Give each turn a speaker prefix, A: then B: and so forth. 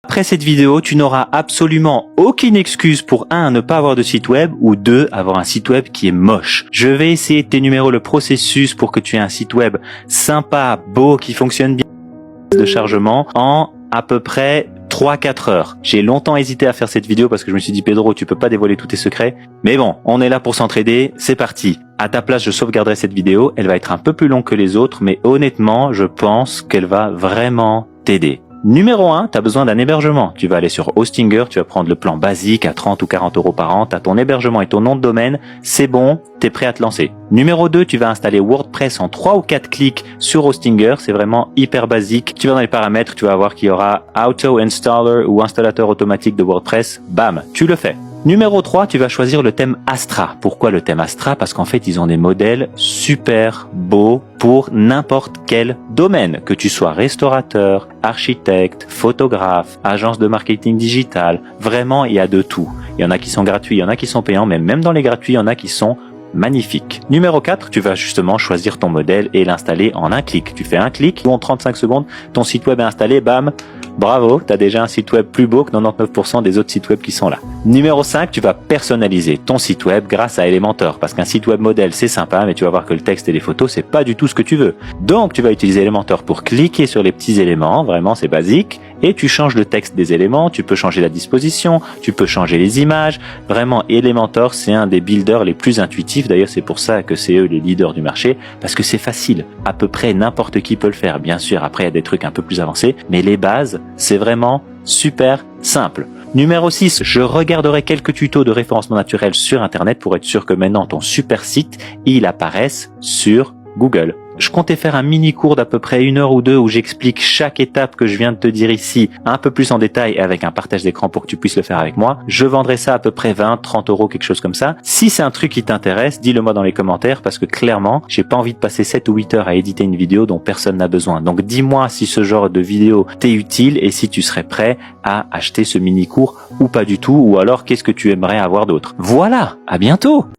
A: Après cette vidéo, tu n'auras absolument aucune excuse pour 1. Ne pas avoir de site web ou 2. Avoir un site web qui est moche. Je vais essayer de t'énumérer le processus pour que tu aies un site web sympa, beau, qui fonctionne bien de chargement en à peu près 3-4 heures. J'ai longtemps hésité à faire cette vidéo parce que je me suis dit Pedro, tu peux pas dévoiler tous tes secrets. Mais bon, on est là pour s'entraider, c'est parti. À ta place, je sauvegarderai cette vidéo. Elle va être un peu plus longue que les autres, mais honnêtement, je pense qu'elle va vraiment t'aider. Numéro 1, tu as besoin d'un hébergement. Tu vas aller sur Hostinger, tu vas prendre le plan basique à 30 ou 40 euros par an. Tu as ton hébergement et ton nom de domaine. C'est bon, tu es prêt à te lancer. Numéro 2, tu vas installer WordPress en 3 ou 4 clics sur Hostinger. C'est vraiment hyper basique. Tu vas dans les paramètres, tu vas voir qu'il y aura Auto Installer ou installateur automatique de WordPress. Bam, tu le fais. Numéro 3, tu vas choisir le thème Astra. Pourquoi le thème Astra? Parce qu'en fait, ils ont des modèles super beaux pour n'importe quel domaine. Que tu sois restaurateur, architecte, photographe, agence de marketing digital. Vraiment, il y a de tout. Il y en a qui sont gratuits, il y en a qui sont payants, mais même dans les gratuits, il y en a qui sont magnifiques. Numéro 4, tu vas justement choisir ton modèle et l'installer en un clic. Tu fais un clic, ou en 35 secondes, ton site web est installé, bam. Bravo, tu as déjà un site web plus beau que 99% des autres sites web qui sont là. Numéro 5, tu vas personnaliser ton site web grâce à Elementor. Parce qu'un site web modèle, c'est sympa, mais tu vas voir que le texte et les photos, c'est pas du tout ce que tu veux. Donc, tu vas utiliser Elementor pour cliquer sur les petits éléments. Vraiment, c'est basique. Et tu changes le texte des éléments, tu peux changer la disposition, tu peux changer les images. Vraiment, Elementor, c'est un des builders les plus intuitifs. D'ailleurs, c'est pour ça que c'est eux les leaders du marché. Parce que c'est facile. À peu près n'importe qui peut le faire. Bien sûr, après, il y a des trucs un peu plus avancés. Mais les bases, c'est vraiment super simple. Numéro 6, je regarderai quelques tutos de référencement naturel sur Internet pour être sûr que maintenant ton super site, il apparaisse sur Google. Je comptais faire un mini cours d'à peu près 1 heure ou 2 où j'explique chaque étape que je viens de te dire ici un peu plus en détail et avec un partage d'écran pour que tu puisses le faire avec moi. Je vendrai ça à peu près 20, 30 euros, quelque chose comme ça. Si c'est un truc qui t'intéresse, dis-le moi dans les commentaires parce que clairement, j'ai pas envie de passer 7 ou 8 heures à éditer une vidéo dont personne n'a besoin. Donc dis-moi si ce genre de vidéo t'est utile et si tu serais prêt à acheter ce mini cours ou pas du tout ou alors qu'est-ce que tu aimerais avoir d'autre. Voilà, à bientôt!